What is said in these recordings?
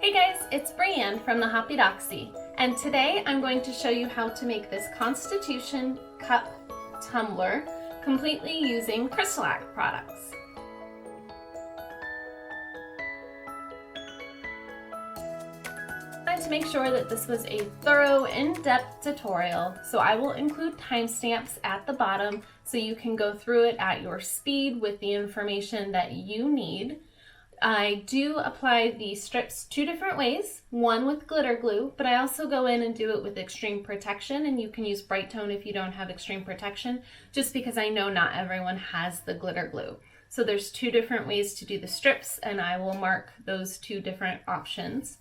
Hey guys, it's Brianne from the Hoppy Doxy, and today I'm going to show you how to make this Constitution cup tumbler completely using CrystaLac products. I wanted to make sure that this was a thorough, in-depth tutorial, so I will include timestamps at the bottom so you can go through it at your speed with the information that you need. I do apply the strips two different ways, one with glitter glue, but I also go in and do it with extreme protection, and you can use Brite tone if you don't have extreme protection, just because I know not everyone has the glitter glue. So there's two different ways to do the strips, and I will mark those two different options.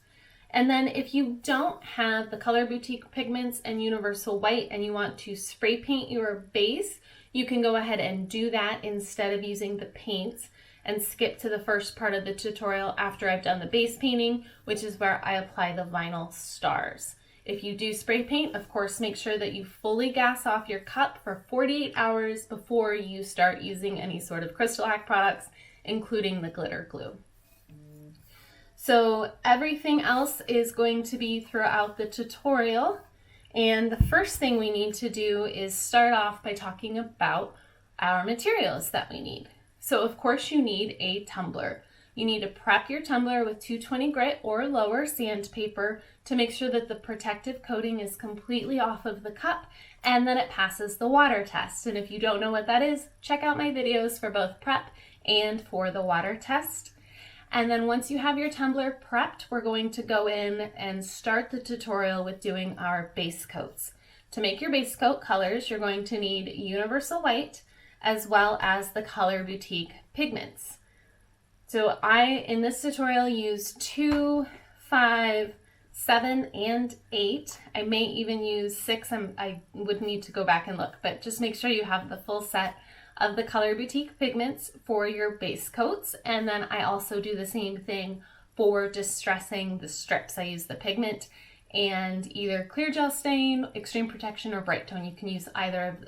And then if you don't have the Color Boutique pigments and Universal White and you want to spray paint your base, you can go ahead and do that instead of using the paints, and skip to the first part of the tutorial after I've done the base painting, which is where I apply the vinyl stars. If you do spray paint, of course, make sure that you fully gas off your cup for 48 hours before you start using any sort of CrystaLac products, including the glitter glue. So everything else is going to be throughout the tutorial, and the first thing we need to do is start off by talking about our materials that we need. So of course you need a tumbler. You need to prep your tumbler with 220 grit or lower sandpaper to make sure that the protective coating is completely off of the cup and that it passes the water test. And if you don't know what that is, check out my videos for both prep and for the water test. And then once you have your tumbler prepped, we're going to go in and start the tutorial with doing our base coats. To make your base coat colors, you're going to need Universal White, as well as the Color Boutique pigments. So I, in this tutorial, use 2, 5, 7, and 8. I may even use 6. I would need to go back and look, but just make sure you have the full set of the Color Boutique pigments for your base coats. And then I also do the same thing for distressing the strips. I use the pigment and either clear gel stain, extreme protection, or Brite tone. You can use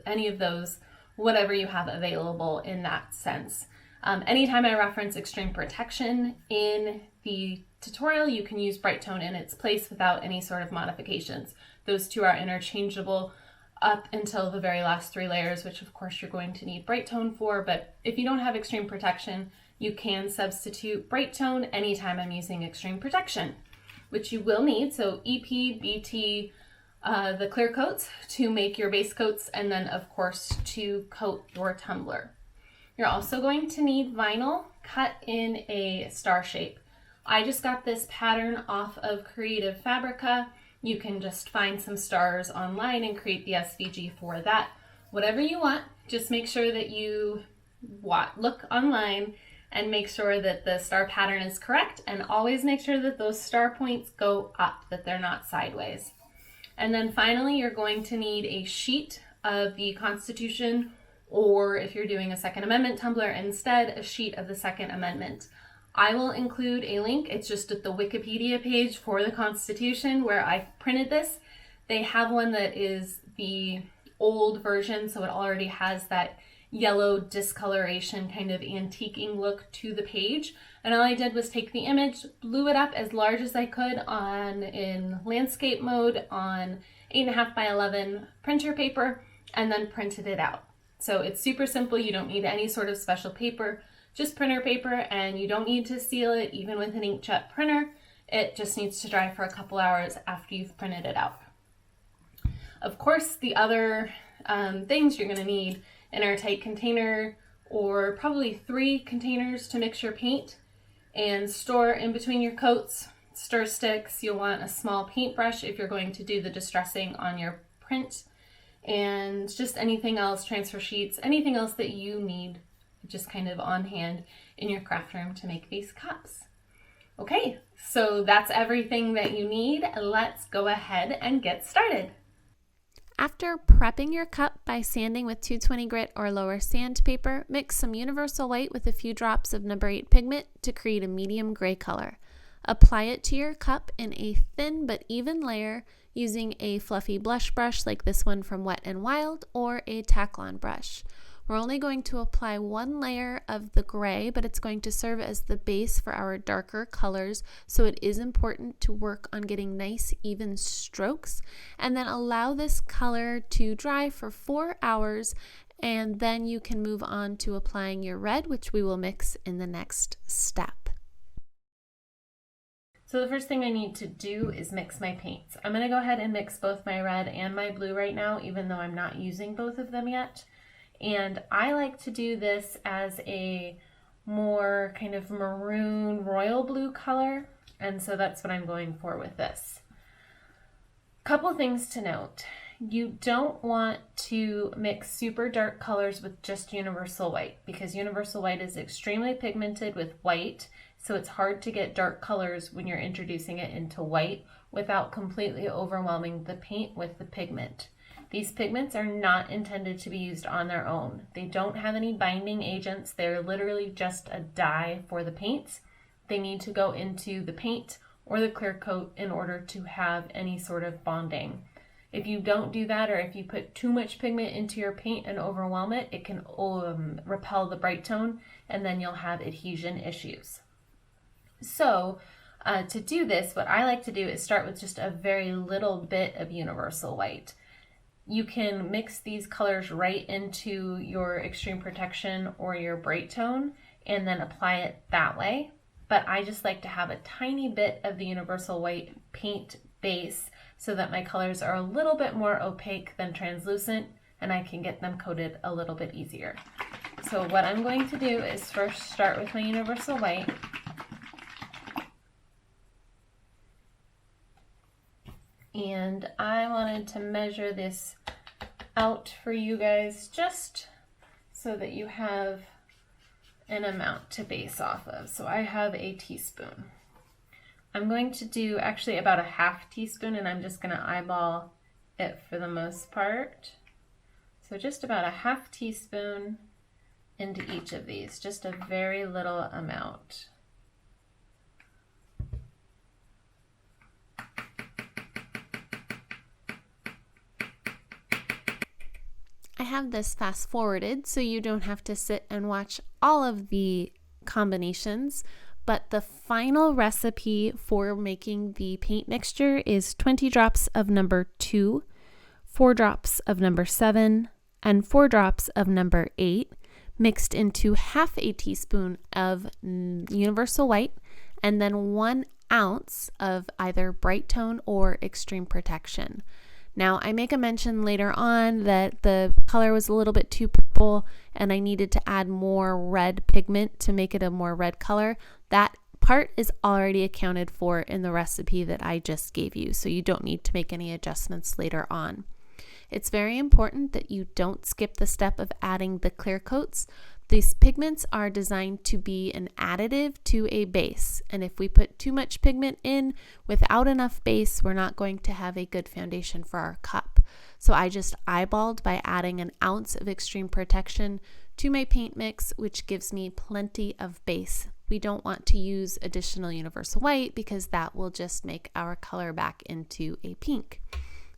any of those, whatever you have available in that sense. Anytime I reference extreme protection in the tutorial, you can use Brite tone in its place without any sort of modifications. Those two are interchangeable up until the very last 3 layers, which of course you're going to need Brite tone for, but if you don't have extreme protection, you can substitute Brite tone anytime I'm using extreme protection, which you will need. So EP, BT, the clear coats to make your base coats, and then of course to coat your tumbler. You're also going to need vinyl cut in a star shape. I just got this pattern off of Creative Fabrica. You can just find some stars online and create the SVG for that. Whatever you want, just make sure that you look online and make sure that the star pattern is correct, and always make sure that those star points go up, that they're not sideways. And then finally, you're going to need a sheet of the Constitution, or if you're doing a Second Amendment tumbler instead, a sheet of the Second Amendment. I will include a link. It's just at the Wikipedia page for the Constitution where I printed this. They have one that is the old version, so it already has that yellow discoloration, kind of antiquing look to the page. And all I did was take the image, blew it up as large as I could in landscape mode on 8.5 by 11 printer paper, and then printed it out. So it's super simple. You don't need any sort of special paper, just printer paper, and you don't need to seal it even with an inkjet printer. It just needs to dry for a couple hours after you've printed it out. Of course, the other things you're going to need: an airtight container, or probably 3 containers to mix your paint and store in between your coats. Stir sticks. You'll want a small paintbrush if you're going to do the distressing on your print, and just anything else, transfer sheets, anything else that you need just kind of on hand in your craft room to make these cups. Okay, so that's everything that you need. Let's go ahead and get started. After prepping your cup by sanding with 220 grit or lower sandpaper, mix some Universal White with a few drops of number 8 pigment to create a medium gray color. Apply it to your cup in a thin but even layer using a fluffy blush brush like this one from Wet n Wild, or a tack-on brush. We're only going to apply one layer of the gray, but it's going to serve as the base for our darker colors, so it is important to work on getting nice even strokes, and then allow this color to dry for 4 hours, and then you can move on to applying your red, which we will mix in the next step. So the first thing I need to do is mix my paints. I'm going to go ahead and mix both my red and my blue right now, even though I'm not using both of them yet. And I like to do this as a more kind of maroon royal blue color, and so that's what I'm going for with this. Couple things to note. You don't want to mix super dark colors with just universal white, because universal white is extremely pigmented with white, so it's hard to get dark colors when you're introducing it into white without completely overwhelming the paint with the pigment. These pigments are not intended to be used on their own. They don't have any binding agents. They're literally just a dye for the paints. They need to go into the paint or the clear coat in order to have any sort of bonding. If you don't do that, or if you put too much pigment into your paint and overwhelm it, it can repel the bright tone, and then you'll have adhesion issues. So to do this, what I like to do is start with just a very little bit of universal white. You can mix these colors right into your Extreme Protection or your Brite tone and then apply it that way. But I just like to have a tiny bit of the universal white paint base so that my colors are a little bit more opaque than translucent, and I can get them coated a little bit easier. So what I'm going to do is first start with my universal white. And I wanted to measure this out for you guys just so that you have an amount to base off of. So I have a teaspoon. I'm going to do actually about a half teaspoon, and I'm just going to eyeball it for the most part. So just about a half teaspoon into each of these, just a very little amount. I have this fast forwarded so you don't have to sit and watch all of the combinations, but the final recipe for making the paint mixture is 20 drops of number 2, 4 drops of number 7, and 4 drops of number 8 mixed into half a teaspoon of universal white, and then 1 ounce of either Brite tone or Extreme Protection. Now, I make a mention later on that the color was a little bit too purple and I needed to add more red pigment to make it a more red color. That part is already accounted for in the recipe that I just gave you, so you don't need to make any adjustments later on. It's very important that you don't skip the step of adding the clear coats. These pigments are designed to be an additive to a base, and if we put too much pigment in without enough base, we're not going to have a good foundation for our cup. So I just eyeballed by adding an ounce of Extreme Protection to my paint mix, which gives me plenty of base. We don't want to use additional universal white because that will just make our color back into a pink.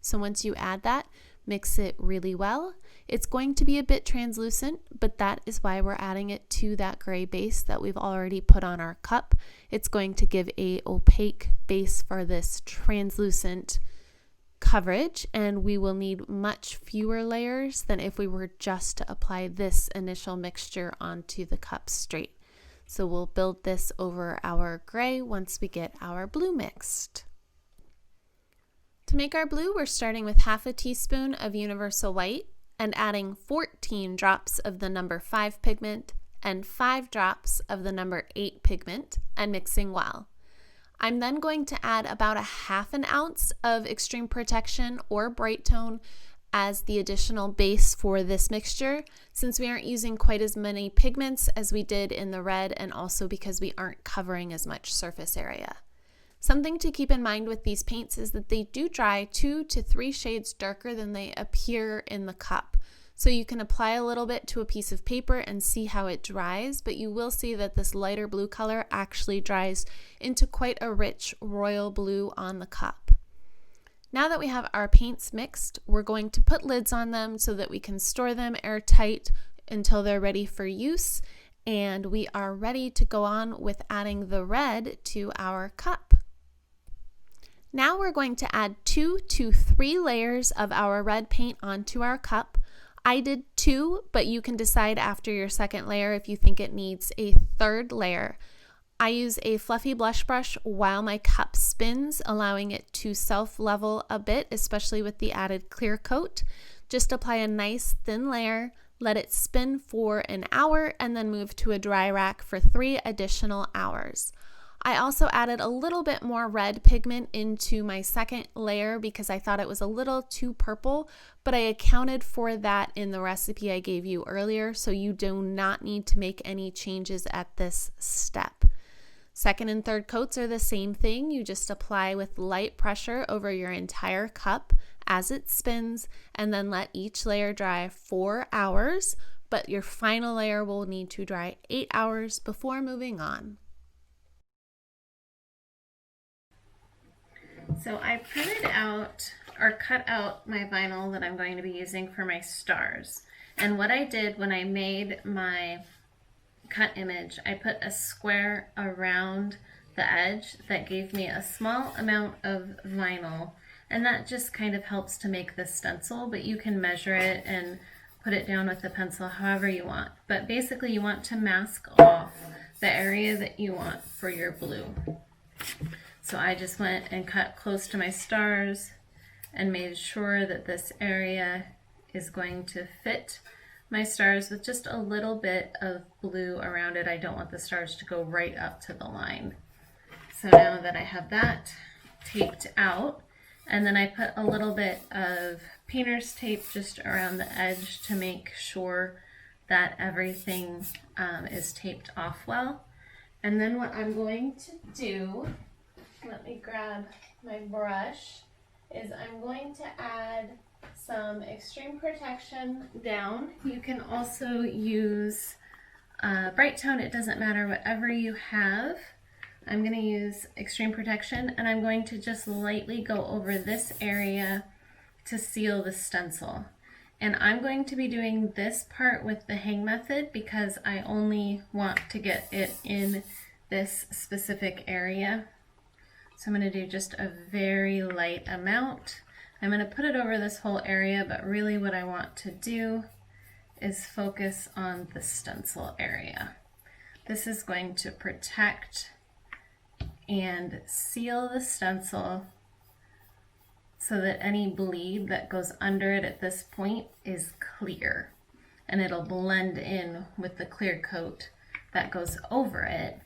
So once you add that, mix it really well. It's going to be a bit translucent, but that is why we're adding it to that gray base that we've already put on our cup. It's going to give a opaque base for this translucent coverage, and we will need much fewer layers than if we were just to apply this initial mixture onto the cup straight. So we'll build this over our gray once we get our blue mixed. To make our blue, we're starting with half a teaspoon of universal white and adding 14 drops of the number 5 pigment and 5 drops of the number 8 pigment and mixing well. I'm then going to add about a half an ounce of Extreme Protection or Brite tone as the additional base for this mixture, since we aren't using quite as many pigments as we did in the red, and also because we aren't covering as much surface area. Something to keep in mind with these paints is that they do dry 2 to 3 shades darker than they appear in the cup. So you can apply a little bit to a piece of paper and see how it dries, but you will see that this lighter blue color actually dries into quite a rich royal blue on the cup. Now that we have our paints mixed, we're going to put lids on them so that we can store them airtight until they're ready for use, and we are ready to go on with adding the red to our cup. Now we're going to add 2 to 3 layers of our red paint onto our cup. I did 2, but you can decide after your second layer if you think it needs a third layer. I use a fluffy blush brush while my cup spins, allowing it to self-level a bit, especially with the added clear coat. Just apply a nice thin layer, let it spin for an hour, and then move to a dry rack for 3 additional hours. I also added a little bit more red pigment into my second layer because I thought it was a little too purple, but I accounted for that in the recipe I gave you earlier, so you do not need to make any changes at this step. Second and third coats are the same thing. You just apply with light pressure over your entire cup as it spins, and then let each layer dry 4 hours, but your final layer will need to dry 8 hours before moving on. So I printed out or cut out my vinyl that I'm going to be using for my stars. And what I did when I made my cut image, I put a square around the edge that gave me a small amount of vinyl, and that just kind of helps to make the stencil, but you can measure it and put it down with a pencil however you want. But basically you want to mask off the area that you want for your blue. So I just went and cut close to my stars and made sure that this area is going to fit my stars with just a little bit of blue around it. I don't want the stars to go right up to the line. So now that I have that taped out, and then I put a little bit of painter's tape just around the edge to make sure that everything is taped off well. And then what I'm going to do, let me grab my brush, is I'm going to add some extreme protection down. You can also use Brite tone, it doesn't matter, whatever you have. I'm going to use extreme protection, and I'm going to just lightly go over this area to seal the stencil. And I'm going to be doing this part with the hang method because I only want to get it in this specific area. So I'm going to do just a very light amount. I'm going to put it over this whole area, but really what I want to do is focus on the stencil area. This is going to protect and seal the stencil so that any bleed that goes under it at this point is clear, and it'll blend in with the clear coat that goes over it,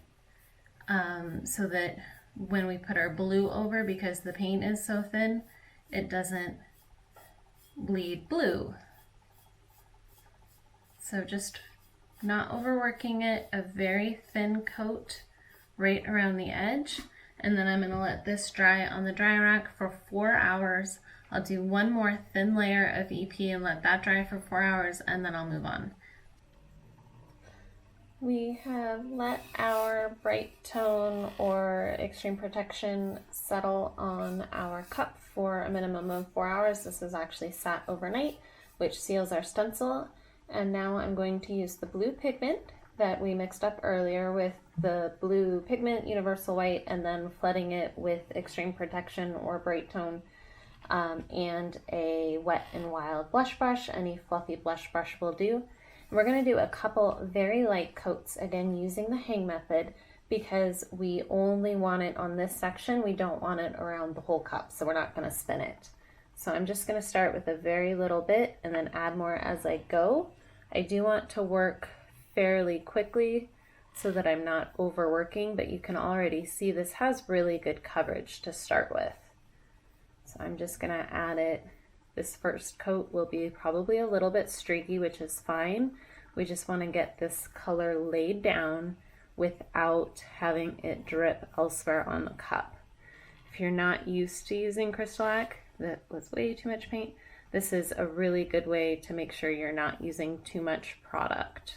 so that when we put our blue over, because the paint is so thin, it doesn't bleed blue. So just not overworking it, a very thin coat right around the edge, and then I'm going to let this dry on the dry rack for 4 hours. I'll do one more thin layer of EP and let that dry for 4 hours, and then I'll move on. We have let our Brite tone or extreme protection settle on our cup for a minimum of 4 hours. This is actually sat overnight, which seals our stencil. And now I'm going to use the blue pigment that we mixed up earlier with the blue pigment, universal white, and then flooding it with extreme protection or Brite tone, and a Wet n Wild blush brush. Any fluffy blush brush will do. We're going to do a couple very light coats, again using the hang method, because we only want it on this section. We don't want it around the whole cup, so we're not going to spin it. So I'm just going to start with a very little bit and then add more as I go. I do want to work fairly quickly so that I'm not overworking, but you can already see this has really good coverage to start with. So I'm just going to add it. This first coat will be probably a little bit streaky, which is fine. We just want to get this color laid down without having it drip elsewhere on the cup. If you're not used to using CrystaLac, that was way too much paint, this is a really good way to make sure you're not using too much product.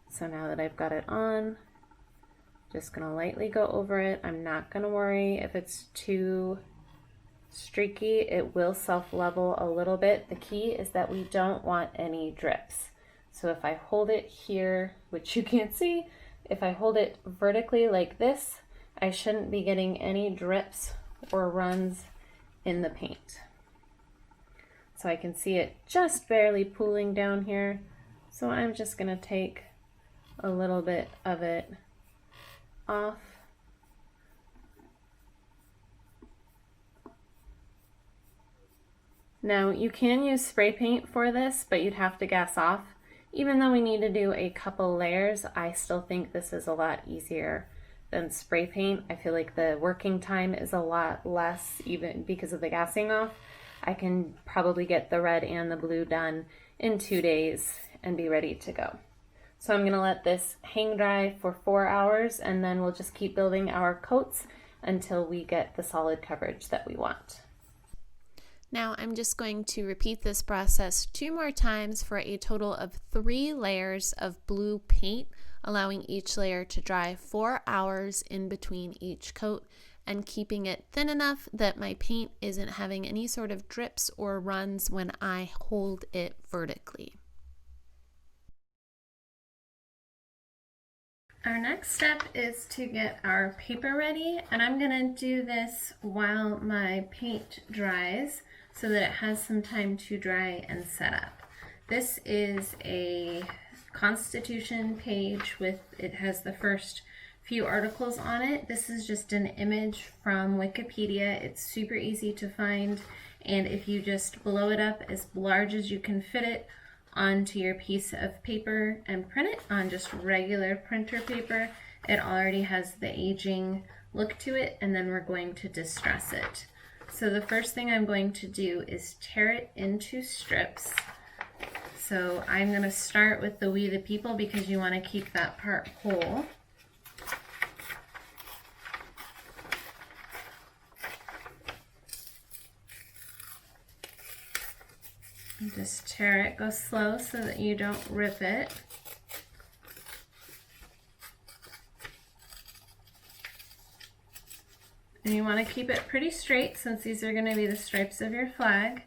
So now that I've got it on, just gonna lightly go over it. I'm not gonna worry if it's too streaky, it will self-level a little bit. The key is that we don't want any drips. So if I hold it here, which you can't see, if I hold it vertically like this, I shouldn't be getting any drips or runs in the paint. So I can see it just barely pooling down here. So I'm just gonna take a little bit of it off. Now you can use spray paint for this, but you'd have to gas off. Even though we need to do a couple layers, I still think this is a lot easier than spray paint. I feel like the working time is a lot less, even because of the gassing off. I can probably get the red and the blue done in 2 days and be ready to go. So I'm gonna let this hang dry for 4 hours, and then we'll just keep building our coats until we get the solid coverage that we want. Now I'm just going to repeat this process 2 more times for a total of 3 layers of blue paint, allowing each layer to dry 4 hours in between each coat and keeping it thin enough that my paint isn't having any sort of drips or runs when I hold it vertically. Our next step is to get our paper ready, and I'm gonna do this while my paint dries so that it has some time to dry and set up. This is a Constitution page it has the first few articles on it. This is just an image from Wikipedia. It's super easy to find, and if you just blow it up as large as you can fit it onto your piece of paper and print it on just regular printer paper, it already has the aging look to it, and then we're going to distress it. So the first thing I'm going to do is tear it into strips. So I'm going to start with the We the People because you want to keep that part whole. And just tear it, go slow so that you don't rip it. And you want to keep it pretty straight since these are going to be the stripes of your flag.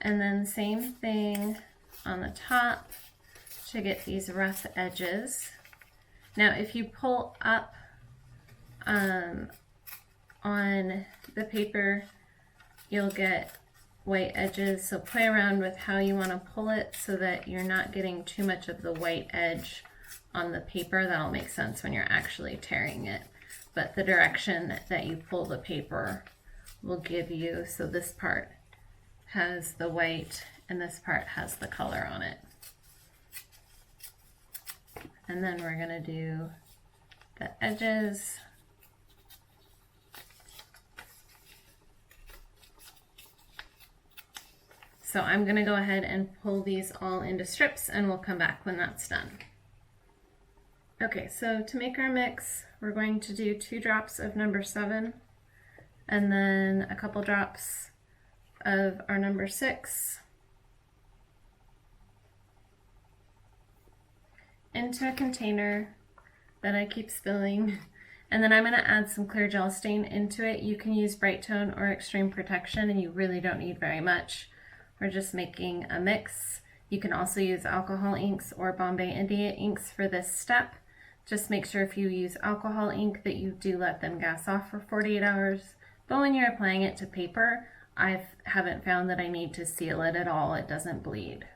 And then same thing on the top to get these rough edges. Now if you pull up on the paper, you'll get white edges, so play around with how you want to pull it so that you're not getting too much of the white edge on the paper. That'll make sense when you're actually tearing it, but the direction that you pull the paper will give you, so this part has the white and this part has the color on it. And then we're going to do the edges. So I'm going to go ahead and pull these all into strips, and we'll come back when that's done. Okay, so to make our mix, we're going to do 2 drops of number 7 and then a couple drops of our number 6 into a container that I keep spilling, and then I'm going to add some clear gel stain into it. You can use Brite Tone or Extreme Protection, and you really don't need very much. We're just making a mix. You can also use alcohol inks or Bombay India inks for this step. Just make sure if you use alcohol ink that you do let them gas off for 48 hours. But when you're applying it to paper, I haven't found that I need to seal it at all. It doesn't bleed.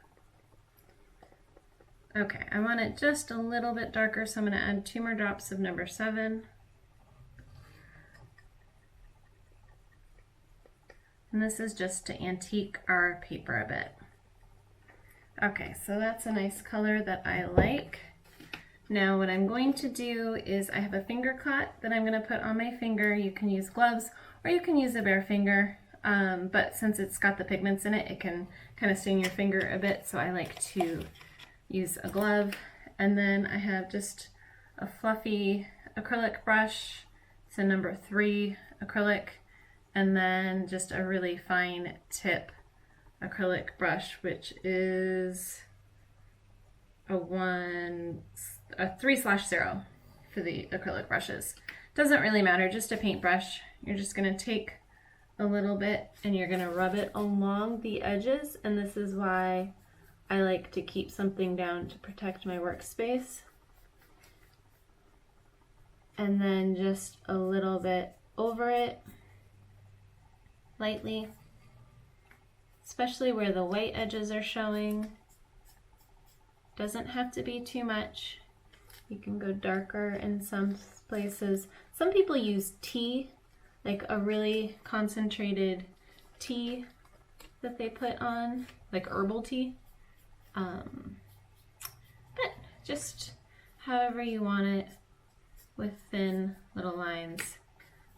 Okay, I want it just a little bit darker, so I'm going to add 2 more drops of number 7. And this is just to antique our paper a bit. Okay, so that's a nice color that I like. Now what I'm going to do is I have a finger cut that I'm going to put on my finger. You can use gloves or you can use a bare finger, but since it's got the pigments in it, it can kind of sting your finger a bit, so I like to use a glove. And then I have just a fluffy acrylic brush. It's a number 3 acrylic, and then just a really fine tip acrylic brush, which is a 3/0 for the acrylic brushes. Doesn't really matter, just a paintbrush. You're just going to take a little bit, and you're gonna rub it along the edges, and this is why I like to keep something down to protect my workspace. And then just a little bit over it, lightly, especially where the white edges are showing. Doesn't have to be too much. You can go darker in some places. Some people use tea, like a really concentrated tea that they put on, like herbal tea. But just however you want it, with thin little lines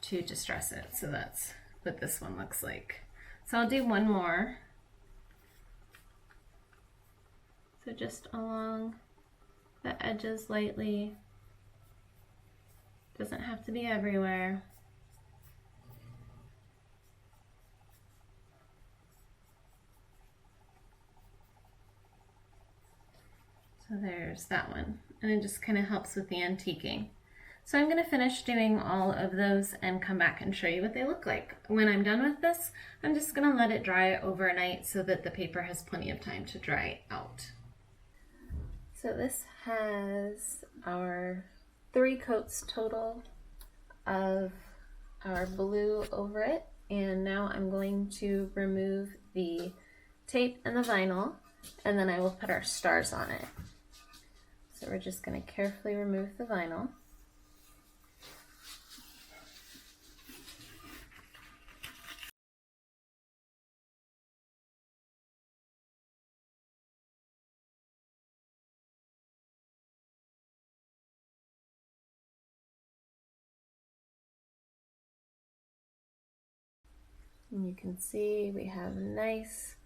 to distress it. So that's what this one looks like. So I'll do one more. So just along the edges lightly. Doesn't have to be everywhere. So there's that one. And it just kind of helps with the antiquing. So I'm going to finish doing all of those and come back and show you what they look like. When I'm done with this, I'm just going to let it dry overnight so that the paper has plenty of time to dry out. So this has our 3 coats total of our blue over it. And now I'm going to remove the tape and the vinyl, and then I will put our stars on it. So we're just going to carefully remove the vinyl. And you can see we have nice,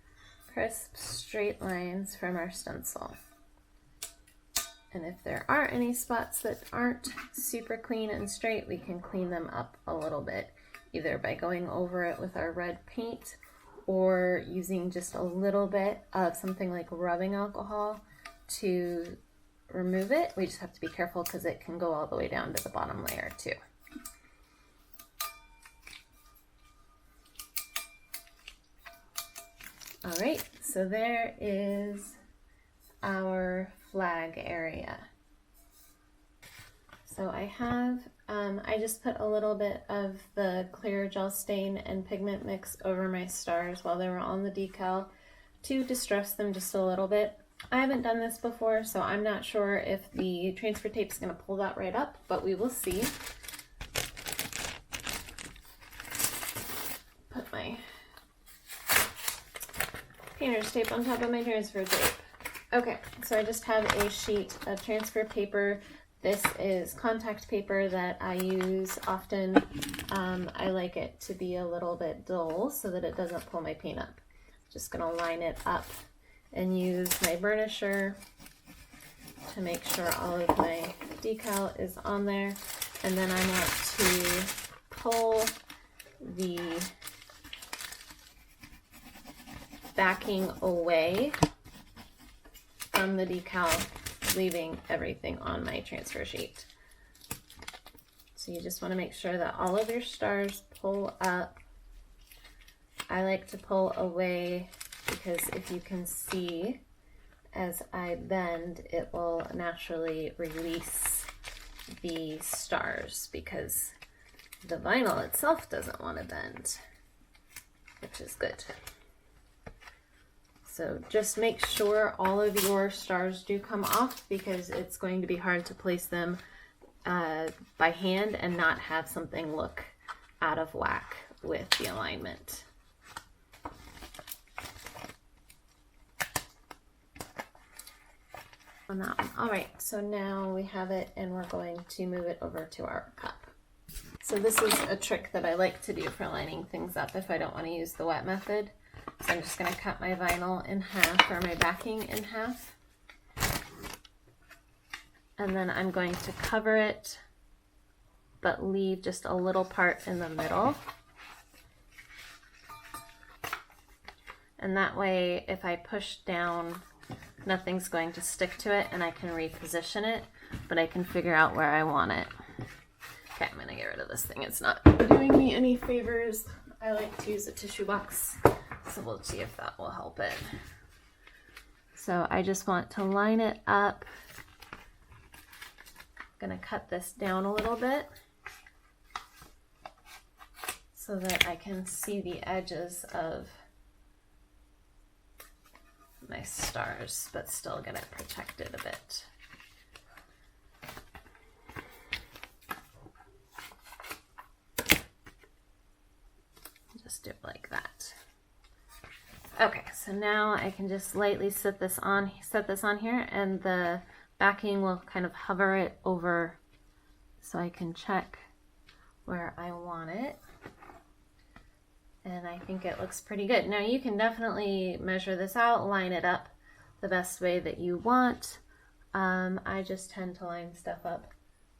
crisp, straight lines from our stencil. And if there are any spots that aren't super clean and straight, we can clean them up a little bit, either by going over it with our red paint or using just a little bit of something like rubbing alcohol to remove it. We just have to be careful because it can go all the way down to the bottom layer too. All right, so there is our flag area. So I have, I just put a little bit of the clear gel stain and pigment mix over my stars while they were on the decal to distress them just a little bit. I haven't done this before, so I'm not sure if the transfer tape is going to pull that right up, but we will see. Put my painter's tape on top of my transfer tape. Okay, so I just have a sheet of transfer paper. This is contact paper that I use often. I like it to be a little bit dull so that it doesn't pull my paint up. Just gonna line it up and use my burnisher to make sure all of my decal is on there. And then I want to pull the backing away from the decal, leaving everything on my transfer sheet. So you just want to make sure that all of your stars pull up. I like to pull away because if you can see, as I bend, it will naturally release the stars because the vinyl itself doesn't want to bend, which is good. So just make sure all of your stars do come off because it's going to be hard to place them by hand and not have something look out of whack with the alignment. On that one. All right, so now we have it and we're going to move it over to our cup. So this is a trick that I like to do for lining things up if I don't want to use the wet method. So I'm just going to cut my vinyl in half, or my backing in half. And then I'm going to cover it, but leave just a little part in the middle. And that way, if I push down, nothing's going to stick to it and I can reposition it, but I can figure out where I want it. Okay, I'm going to get rid of this thing. It's not doing me any favors. I like to use a tissue box, so we'll see if that will help it. So I just want to line it up. I'm gonna cut this down a little bit so that I can see the edges of my stars, but still get it protected a bit. Just do it like that. Okay, so now I can just lightly set this on here, and the backing will kind of hover it over so I can check where I want it. And I think it looks pretty good. Now you can definitely measure this out, line it up the best way that you want. I just tend to line stuff up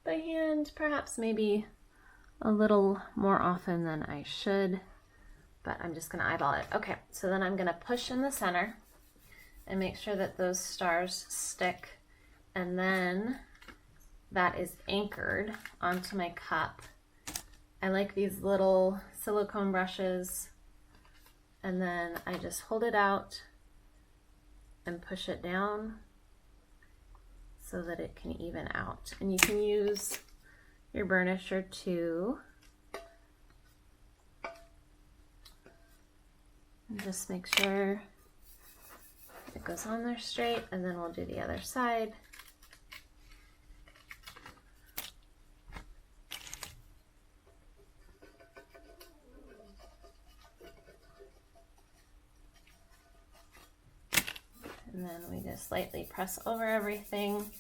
by hand, perhaps maybe a little more often than I should, but I'm just gonna eyeball it. Okay, so then I'm gonna push in the center and make sure that those stars stick, and then that is anchored onto my cup. I like these little silicone brushes, and then I just hold it out and push it down so that it can even out. And you can use your burnisher too. And just make sure it goes on there straight, and then we'll do the other side. And then we just lightly press over everything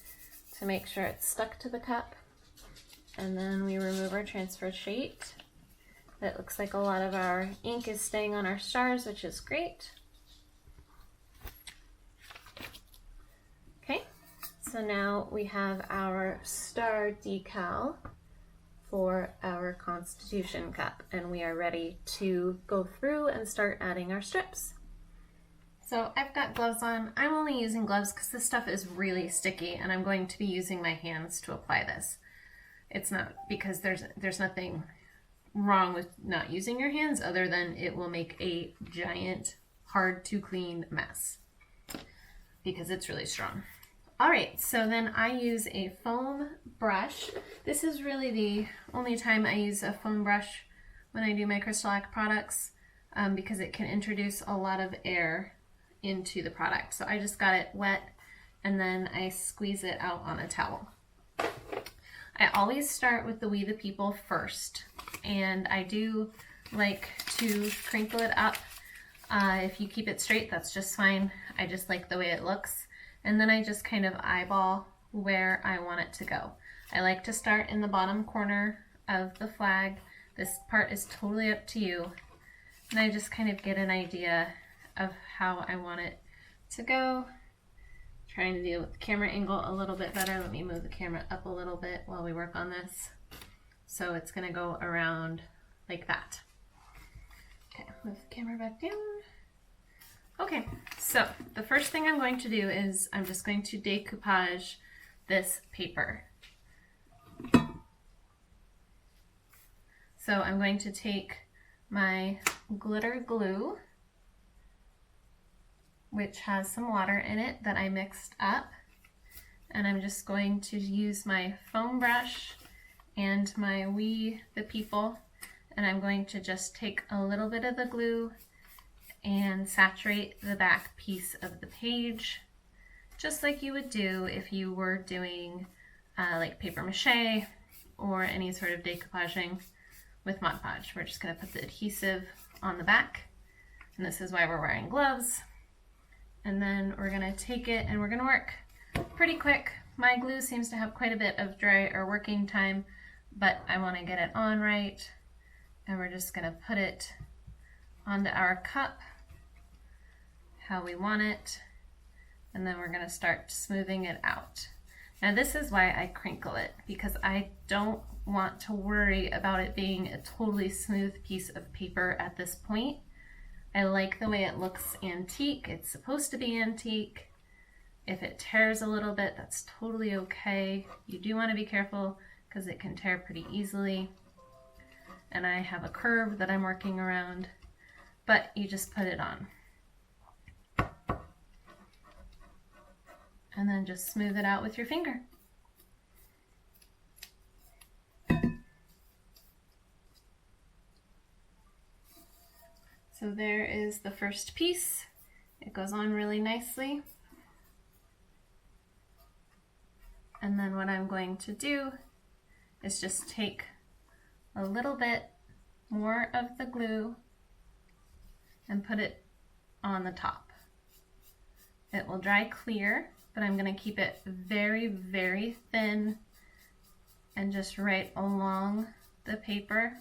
to make sure it's stuck to the cup. And then we remove our transfer sheet. It looks like a lot of our ink is staying on our stars, which is great. Okay, so now we have our star decal for our Constitution cup, and we are ready to go through and start adding our strips. So I've got gloves on. I'm only using gloves because this stuff is really sticky, and I'm going to be using my hands to apply this. It's not because there's nothing wrong with not using your hands other than it will make a giant, hard to clean mess because it's really strong. All right, so then I use a foam brush. This is really the only time I use a foam brush when I do my CrystaLac products because it can introduce a lot of air into the product. So I just got it wet and then I squeeze it out on a towel. I always start with the We the People first, and I do like to crinkle it up. If you keep it straight, that's just fine. I just like the way it looks. And then I just kind of eyeball where I want it to go. I like to start in the bottom corner of the flag. This part is totally up to you. And I just kind of get an idea of how I want it to go. Trying to deal with the camera angle a little bit better. Let me move the camera up a little bit while we work on this. So it's gonna go around like that. Okay, move the camera back down. Okay, so the first thing I'm going to do is I'm just going to decoupage this paper. So I'm going to take my glitter glue, which has some water in it that I mixed up, and I'm just going to use my foam brush and my We the People, and I'm going to just take a little bit of the glue and saturate the back piece of the page, just like you would do if you were doing like paper mache or any sort of decoupaging with Mod Podge. We're just going to put the adhesive on the back, and this is why we're wearing gloves. And then we're going to take it and we're going to work pretty quick. My glue seems to have quite a bit of dry or working time, but I want to get it on right, and we're just going to put it onto our cup how we want it, and then we're going to start smoothing it out. Now this is why I crinkle it, because I don't want to worry about it being a totally smooth piece of paper at this point. I like the way it looks antique. It's supposed to be antique. If it tears a little bit, that's totally okay. You do want to be careful because it can tear pretty easily. and I have a curve that I'm working around, but you just put it on. And then just smooth it out with your finger. So there is the first piece. It goes on really nicely. And then what I'm going to do is just take a little bit more of the glue and put it on the top. It will dry clear, but I'm going to keep it very, very thin and just right along the paper.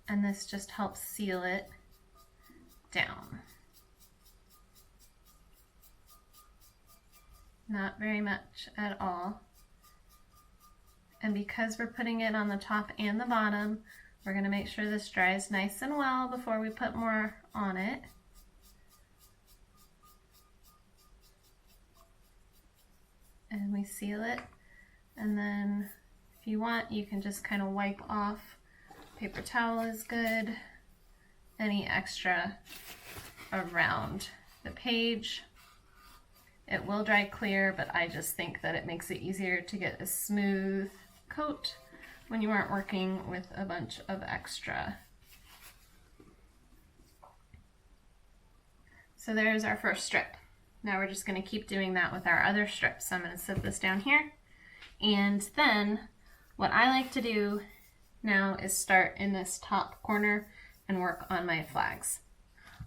And this just helps seal it down. Not very much at all. And because we're putting it on the top and the bottom, we're going to make sure this dries nice and well before we put more on it. And we seal it, and then if you want, you can just kind of wipe off. Paper towel is good. Any extra around the page. It will dry clear, but I just think that it makes it easier to get a smooth coat when you aren't working with a bunch of extra. So there's our first strip. Now we're just going to keep doing that with our other strips. So I'm going to set this down here. And then what I like to do now is start in this top corner and work on my flags.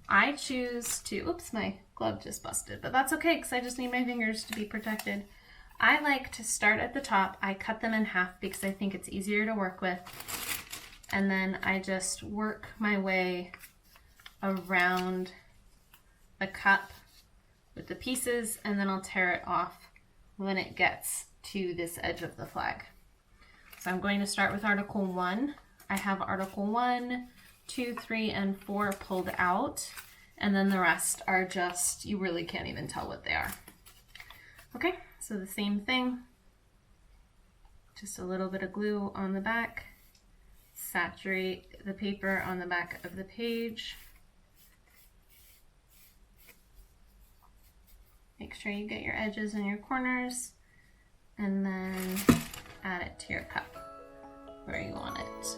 I choose to, oops, my glove just busted, but that's okay because I just need my fingers to be protected. I like to start at the top. I cut them in half because I think it's easier to work with. And then I just work my way around the cup with the pieces, and then I'll tear it off when it gets to this edge of the flag. So I'm going to start with Article 1. I have Article 1, 2, 3, and 4 pulled out, and then the rest are just, you really can't even tell what they are. Okay, so the same thing. Just a little bit of glue on the back. Saturate the paper on the back of the page. Make sure you get your edges and your corners, and then add it to your cup where you want it.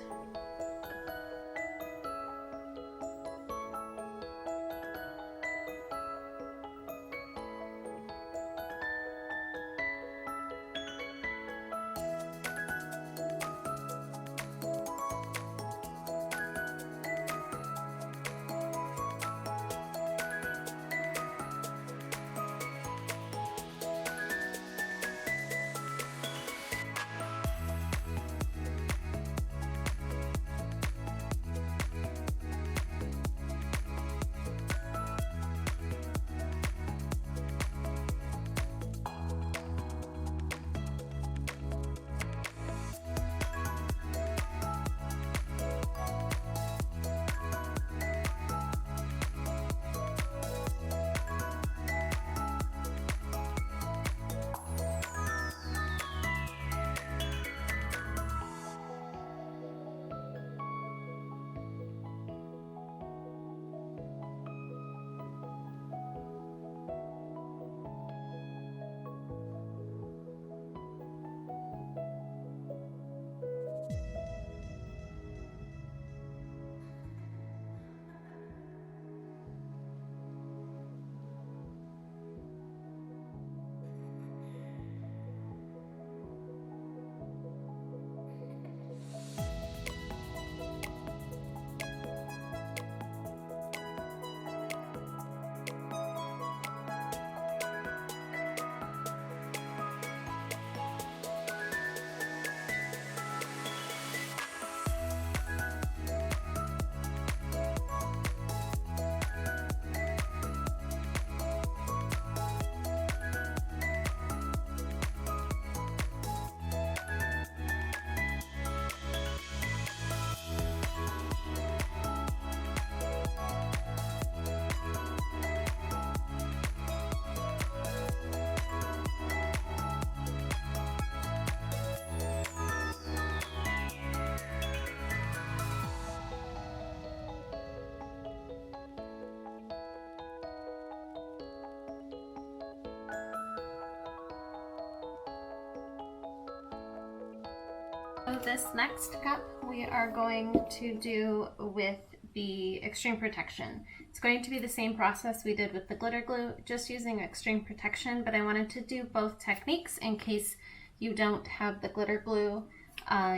So this next cup we are going to do with the Extreme Protection. It's going to be the same process we did with the glitter glue, just using Extreme Protection, but I wanted to do both techniques in case you don't have the glitter glue.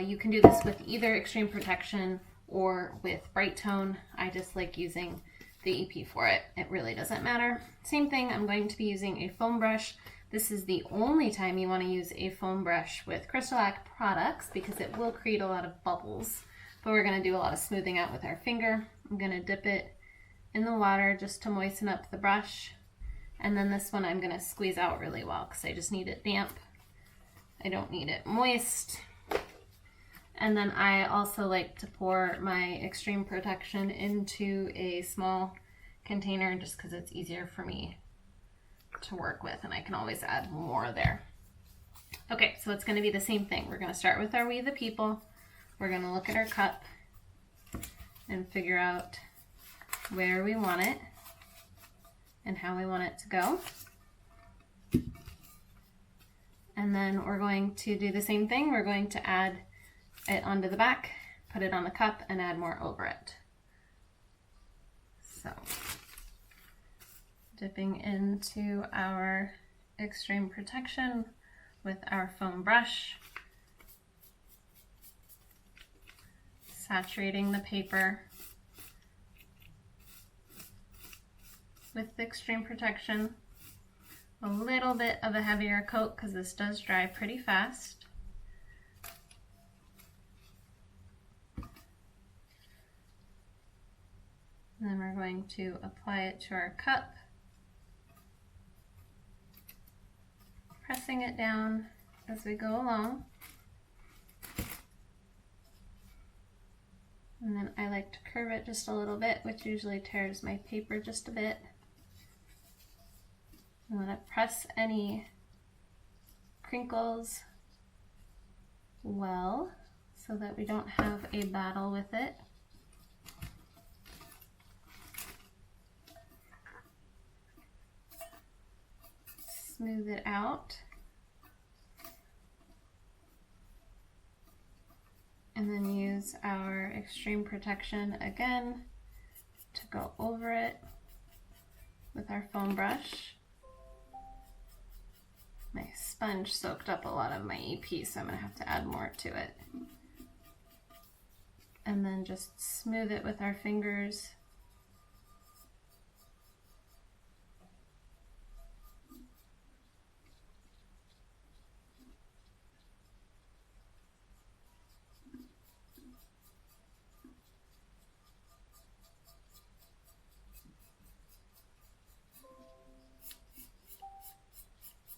You can do this with either Extreme Protection or with Brite Tone. I just like using the EP for it. It really doesn't matter. Same thing, I'm going to be using a foam brush. This is the only time you want to use a foam brush with CrystaLac Products because it will create a lot of bubbles. But we're going to do a lot of smoothing out with our finger. I'm going to dip it in the water just to moisten up the brush. And then this one I'm going to squeeze out really well because I just need it damp. I don't need it moist. And then I also like to pour my Extreme Protection into a small container just because it's easier for me to work with, and I can always add more there. Okay, so it's going to be the same thing. We're going to start with our We the People. We're going to look at our cup and figure out where we want it and how we want it to go. And then we're going to do the same thing. We're going to add it onto the back, put it on the cup, and add more over it. So, dipping into our Extreme Protection with our foam brush, saturating the paper with the Extreme Protection. A little bit of a heavier coat because this does dry pretty fast. And then we're going to apply it to our cup, pressing it down as we go along. And then I like to curve it just a little bit, which usually tears my paper just a bit. I want to press any crinkles well so that we don't have a battle with it. Smooth it out. And then use our Extreme Protection again to go over it with our foam brush. My sponge soaked up a lot of my EP, so I'm going to have to add more to it. And then just smooth it with our fingers.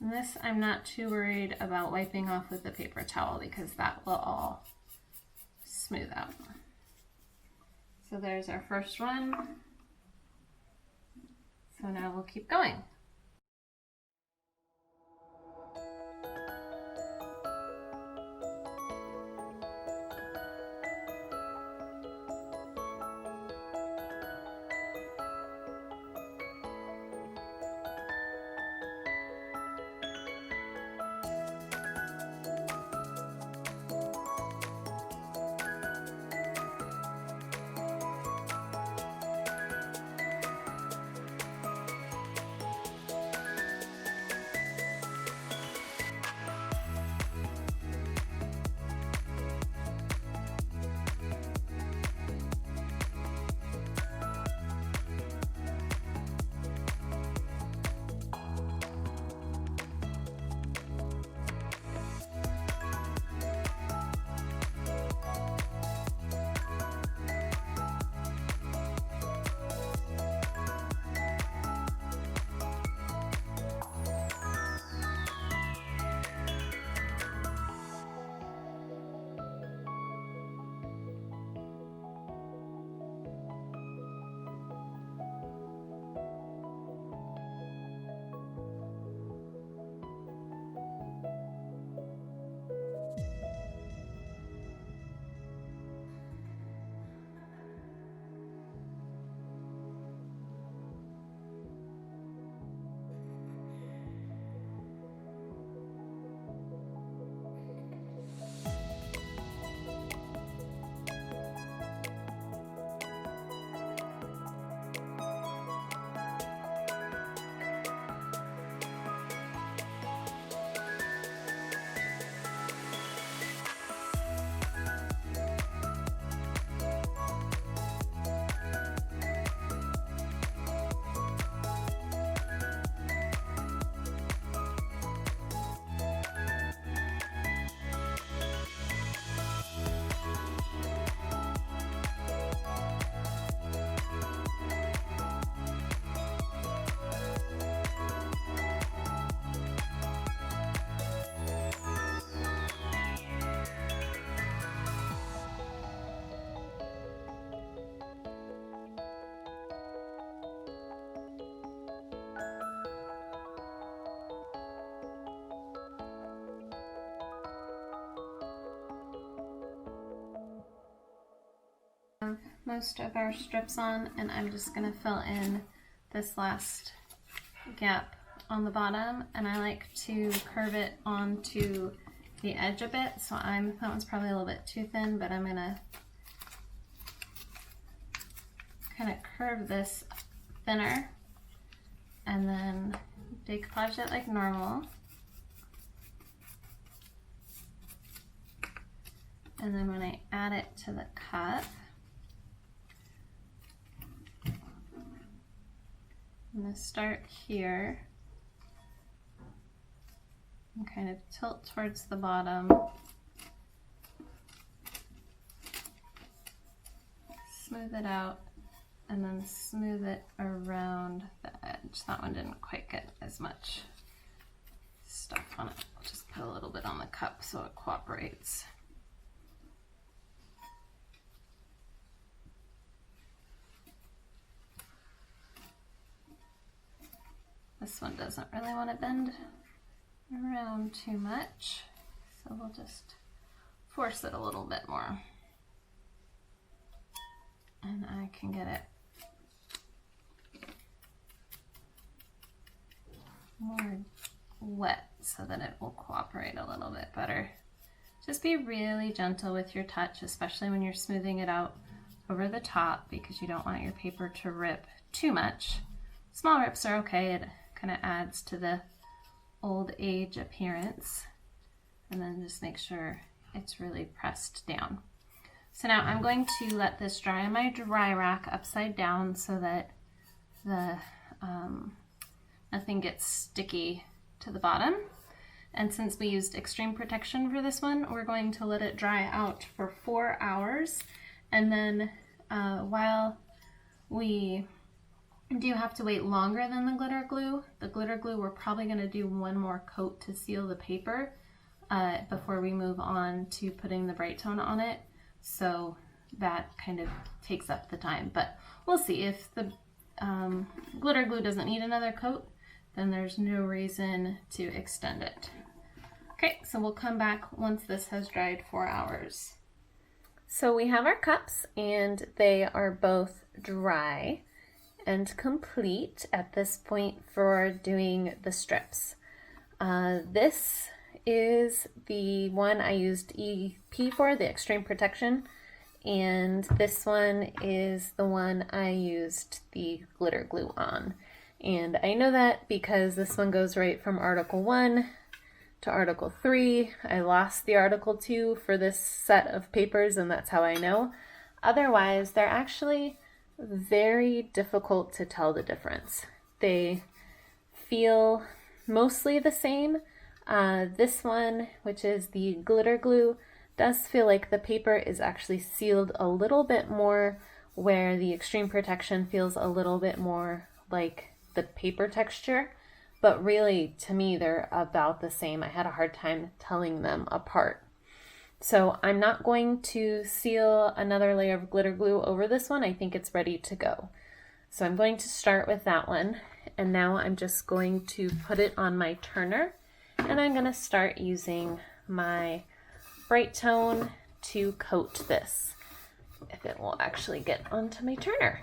And this I'm not too worried about wiping off with the paper towel because that will all smooth out. So there's our first one. So now we'll keep going. most of our strips on, and I'm just going to fill in this last gap on the bottom, and I like to curve it onto the edge a bit, so that one's probably a little bit too thin, but I'm going to kind of curve this thinner and then decoupage it like normal. And then when I add it to the cup, I'm going to start here and kind of tilt towards the bottom, smooth it out, and then smooth it around the edge. That one didn't quite get as much stuff on it. I'll just put a little bit on the cup so it cooperates. This one doesn't really want to bend around too much, so we'll just force it a little bit more. And I can get it more wet so that it will cooperate a little bit better. Just be really gentle with your touch, especially when you're smoothing it out over the top, because you don't want your paper to rip too much. Small rips are okay. It kind of adds to the old age appearance. And then just make sure it's really pressed down. So now I'm going to let this dry on my dry rack upside down so that the nothing gets sticky to the bottom. And since we used extreme protection for this one, we're going to let it dry out for 4 hours. And then while we do have to wait longer than the glitter glue we're probably going to do one more coat to seal the paper before we move on to putting the Brite tone on it. So that kind of takes up the time, but we'll see. If the glitter glue doesn't need another coat, then there's no reason to extend it. Okay, so we'll come back once this has dried 4 hours. So we have our cups and they are both dry and complete at this point for doing the strips. This is the one I used EP for, the Extreme Protection, and this one is the one I used the glitter glue on. And I know that because this one goes right from Article 1 to Article 3. I lost the Article 2 for this set of papers, and that's how I know. Otherwise, they're actually very difficult to tell the difference. They feel mostly the same. This one, which is the glitter glue, does feel like the paper is actually sealed a little bit more, where the Extreme Protection feels a little bit more like the paper texture. But really, to me, they're about the same. I had a hard time telling them apart. So I'm not going to seal another layer of glitter glue over this one. I think it's ready to go. So I'm going to start with that one. And now I'm just going to put it on my turner. And I'm going to start using my Brite tone to coat this, if it will actually get onto my turner.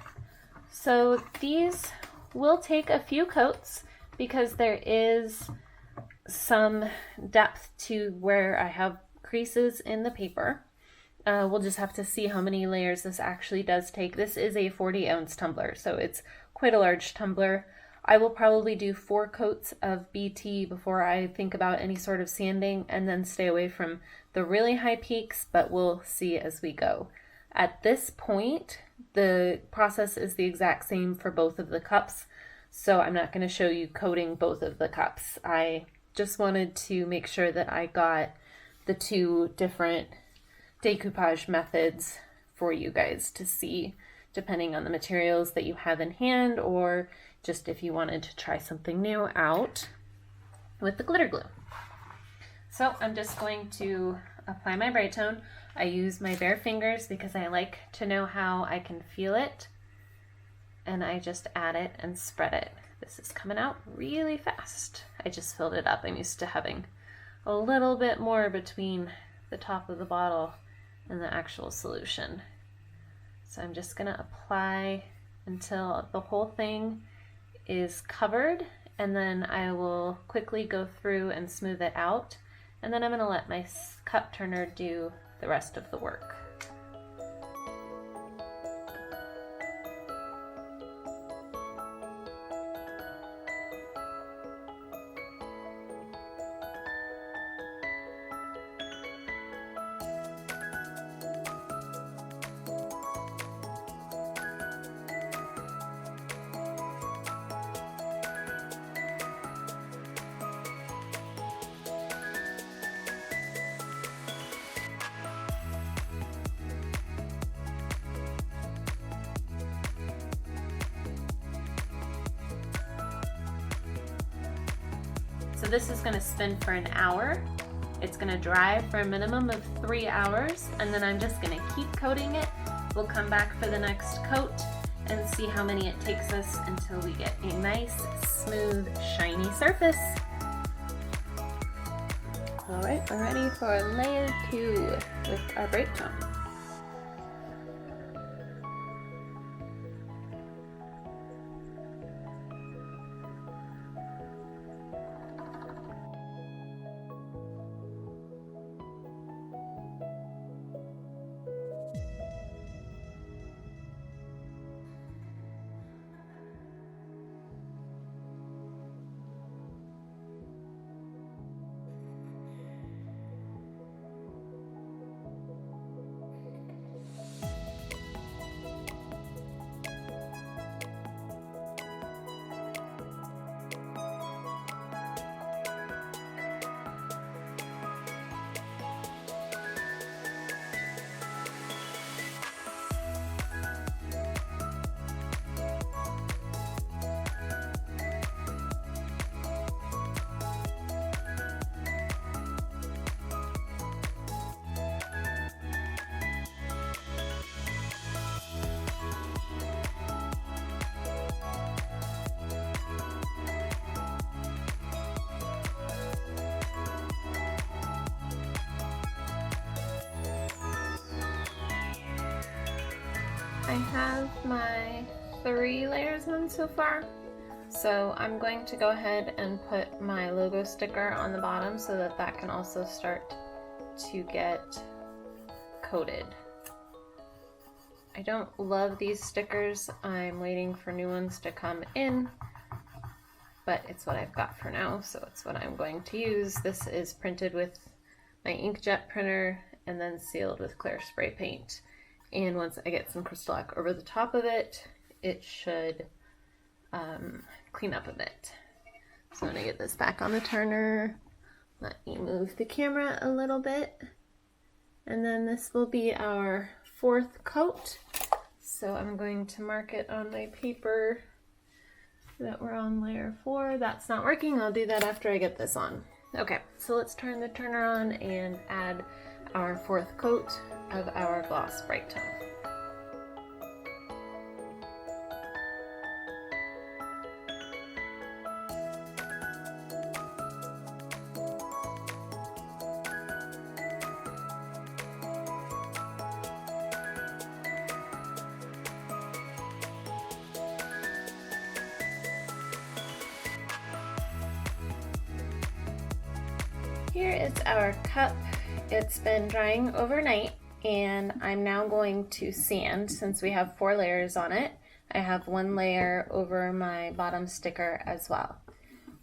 So these will take a few coats because there is some depth to where I have creases in the paper. We'll just have to see how many layers this actually does take. This is a 40-ounce tumbler, so it's quite a large tumbler. I will probably do 4 coats of BT before I think about any sort of sanding, and then stay away from the really high peaks, but we'll see as we go. At this point, the process is the exact same for both of the cups, so I'm not going to show you coating both of the cups. I just wanted to make sure that I got the 2 different decoupage methods for you guys to see, depending on the materials that you have in hand, or just if you wanted to try something new out with the glitter glue. So I'm just going to apply my Brite tone. I use my bare fingers because I like to know how I can feel it, and I just add it and spread it. This is coming out really fast. I just filled it up. I'm used to having a little bit more between the top of the bottle and the actual solution. So I'm just gonna apply until the whole thing is covered, and then I will quickly go through and smooth it out, and then I'm gonna let my cup turner do the rest of the work. So this is going to spin for an hour. It's going to dry for a minimum of 3 hours, and then I'm just going to keep coating it. We'll come back for the next coat and see how many it takes us until we get a nice, smooth, shiny surface. All right, we're ready for layer 2 with our Brite tone. I have my 3 layers on so far, so I'm going to go ahead and put my logo sticker on the bottom so that that can also start to get coated. I don't love these stickers. I'm waiting for new ones to come in, but it's what I've got for now, so it's what I'm going to use. This is printed with my inkjet printer and then sealed with clear spray paint. And once I get some CrystaLac over the top of it, it should clean up a bit. So I'm gonna get this back on the turner. Let me move the camera a little bit. And then this will be our 4th coat. So I'm going to mark it on my paper that we're on layer 4. That's not working. I'll do that after I get this on. Okay, so let's turn the turner on and add our 4th coat of our gloss Brite tone. Here is our cup. It's been drying overnight, and I'm now going to sand. Since we have 4 layers on it, I have 1 layer over my bottom sticker as well.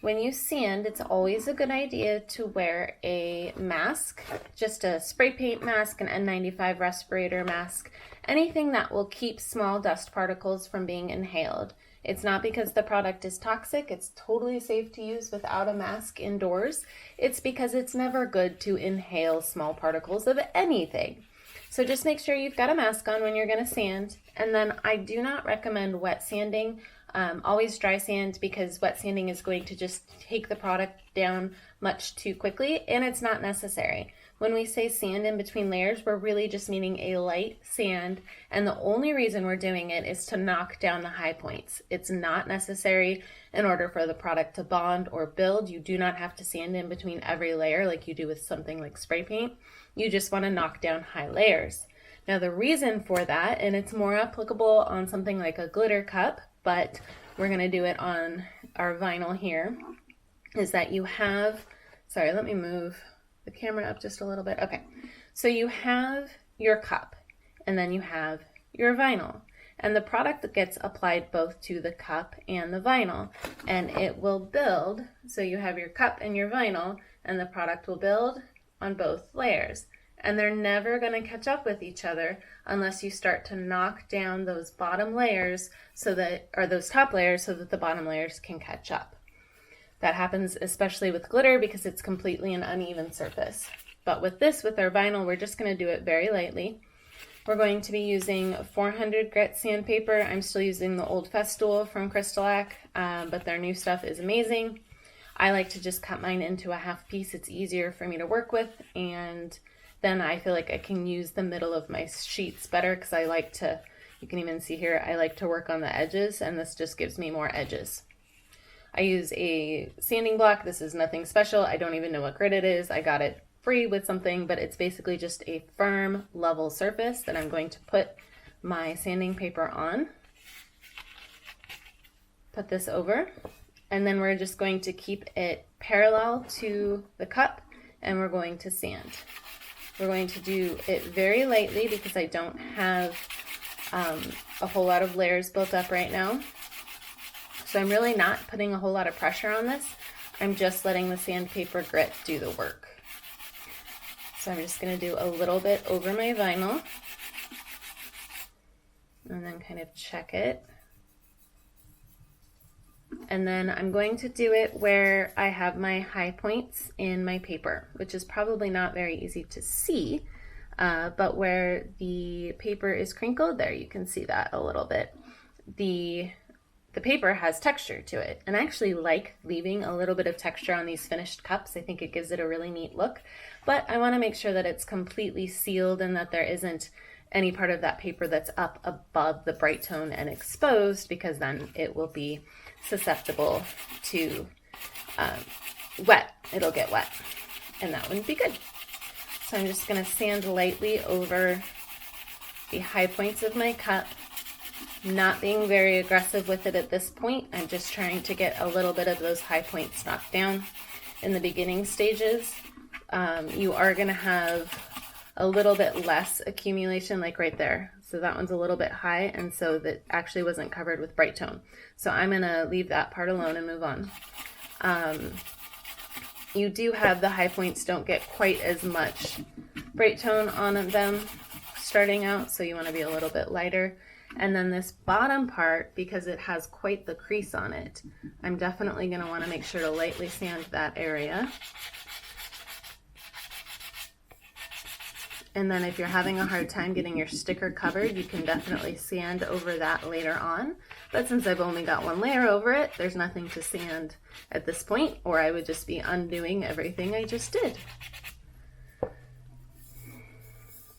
When you sand, it's always a good idea to wear a mask, just a spray paint mask, an N95 respirator mask, anything that will keep small dust particles from being inhaled. It's not because the product is toxic. It's totally safe to use without a mask indoors. It's because it's never good to inhale small particles of anything. So just make sure you've got a mask on when you're going to sand. And then I do not recommend wet sanding. Always dry sand, because wet sanding is going to just take the product down much too quickly, and it's not necessary. When we say sand in between layers, we're really just meaning a light sand, and the only reason we're doing it is to knock down the high points. It's not necessary in order for the product to bond or build. You do not have to sand in between every layer like you do with something like spray paint. You just want to knock down high layers. Now the reason for that, and it's more applicable on something like a glitter cup, but we're going to do it on our vinyl here, is that you have, sorry, let me move the camera up just a little bit. Okay, so you have your cup, and then you have your vinyl. And the product gets applied both to the cup and the vinyl, and it will build. So you have your cup and your vinyl, and the product will build on both layers. And they're never going to catch up with each other unless you start to knock down those bottom layers or those top layers so that the bottom layers can catch up. That happens especially with glitter because it's completely an uneven surface. But with our vinyl, we're just going to do it very lightly. We're going to be using 400 grit sandpaper. I'm still using the old Festool from CrystaLac, but their new stuff is amazing. I like to just cut mine into a half piece. It's easier for me to work with, and then I feel like I can use the middle of my sheets better because I like to, you can even see here, I like to work on the edges, and this just gives me more edges. I use a sanding block. This is nothing special. I don't even know what grit it is. I got it free with something, but it's basically just a firm level surface that I'm going to put my sanding paper on. Put this over, and then we're just going to keep it parallel to the cup, and we're going to sand. We're going to do it very lightly because I don't have a whole lot of layers built up right now. So I'm really not putting a whole lot of pressure on this. I'm just letting the sandpaper grit do the work. So I'm just going to do a little bit over my vinyl and then kind of check it. And then I'm going to do it where I have my high points in my paper, which is probably not very easy to see, but where the paper is crinkled, there you can see that a little bit. The paper has texture to it, and I actually like leaving a little bit of texture on these finished cups. I think it gives it a really neat look, but I want to make sure that it's completely sealed and that there isn't any part of that paper that's up above the Brite tone and exposed, because then it will be susceptible to wet. It'll get wet, and that wouldn't be good. So I'm just going to sand lightly over the high points of my cup, not being very aggressive with it at this point. I'm just trying to get a little bit of those high points knocked down. In the beginning stages, you are going to have a little bit less accumulation, like right there. So that one's a little bit high, and so that actually wasn't covered with Brite tone. So I'm going to leave that part alone and move on. You do have the high points don't get quite as much Brite tone on them starting out, so you want to be a little bit lighter. And then this bottom part, because it has quite the crease on it, I'm definitely going to want to make sure to lightly sand that area. And then if you're having a hard time getting your sticker covered, you can definitely sand over that later on. But since I've only got one layer over it, there's nothing to sand at this point, or I would just be undoing everything I just did.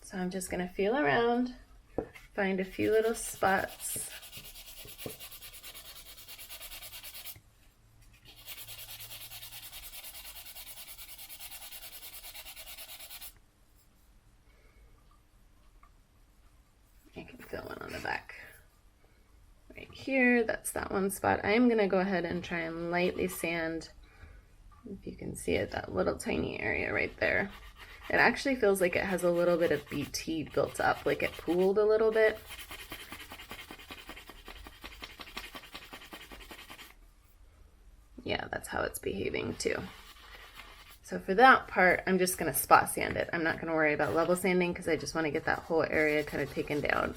So I'm just going to feel around, find a few little spots. I can fill one on the back. Right here, that's that one spot. I'm going to go ahead and try and lightly sand, if you can see it, that little tiny area right there. It actually feels like it has a little bit of BT built up, like it pooled a little bit. Yeah, that's how it's behaving too. So for that part, I'm just going to spot sand it. I'm not going to worry about level sanding because I just want to get that whole area kind of taken down.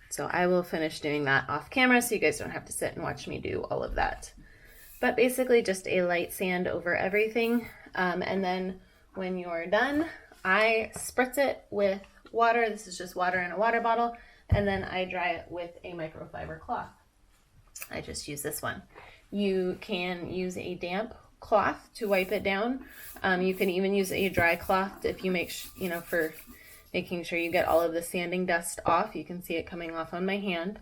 So I will finish doing that off camera so you guys don't have to sit and watch me do all of that. But basically just a light sand over everything. And then when you're done, I spritz it with water. This is just water in a water bottle. And then I dry it with a microfiber cloth. I just use this one. You can use a damp cloth to wipe it down. You can even use a dry cloth if you make, for making sure you get all of the sanding dust off. You can see it coming off on my hand.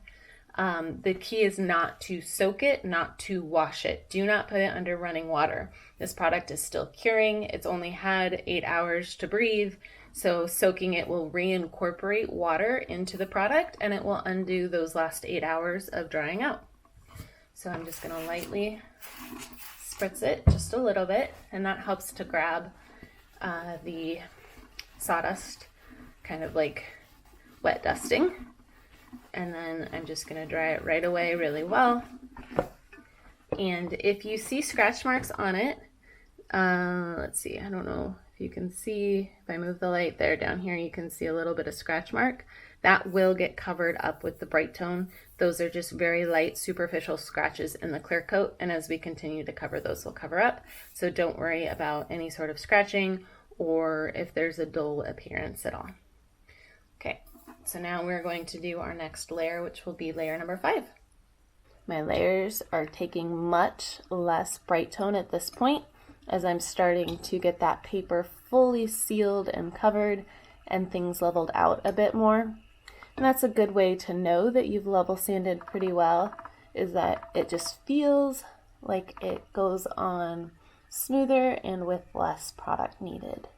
The key is not to soak it, not to wash it. Do not put it under running water. This product is still curing. It's only had 8 hours to breathe, so soaking it will reincorporate water into the product and it will undo those last 8 hours of drying out. So I'm just going to lightly spritz it just a little bit, and that helps to grab the sawdust, kind of like wet dusting. And then I'm just going to dry it right away really well. And if you see scratch marks on it, let's see, I don't know if you can see, if I move the light there down here, you can see a little bit of scratch mark. That will get covered up with the Brite tone. Those are just very light superficial scratches in the clear coat, and as we continue to cover, those will cover up. So don't worry about any sort of scratching or if there's a dull appearance at all. Okay, so now we're going to do our next layer, which will be layer number 5. My layers are taking much less Brite tone at this point, as I'm starting to get that paper fully sealed and covered and things leveled out a bit more. And that's a good way to know that you've level sanded pretty well, is that it just feels like it goes on smoother and with less product needed.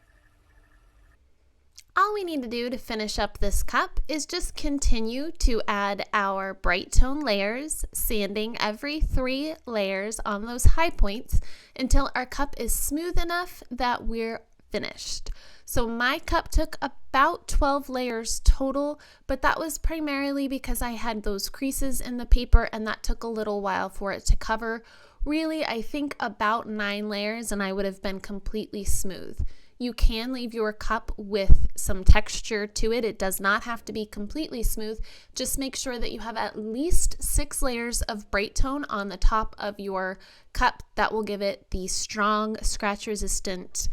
All we need to do to finish up this cup is just continue to add our Brite tone layers, sanding every 3 layers on those high points until our cup is smooth enough that we're finished. So my cup took about 12 layers total, but that was primarily because I had those creases in the paper and that took a little while for it to cover. Really, I think about 9 layers and I would have been completely smooth. You can leave your cup with some texture to it. It does not have to be completely smooth. Just make sure that you have at least 6 layers of Brite tone on the top of your cup. That will give it the strong, scratch-resistant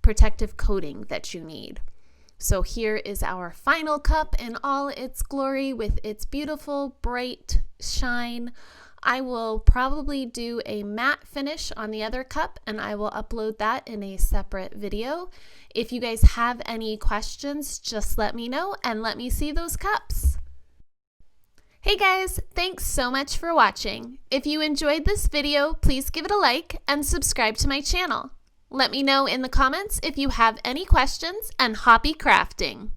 protective coating that you need. So here is our final cup in all its glory with its beautiful bright shine. I will probably do a matte finish on the other cup and I will upload that in a separate video. If you guys have any questions, just let me know and let me see those cups. Hey guys, thanks so much for watching. If you enjoyed this video, please give it a like and subscribe to my channel. Let me know in the comments if you have any questions, and happy crafting!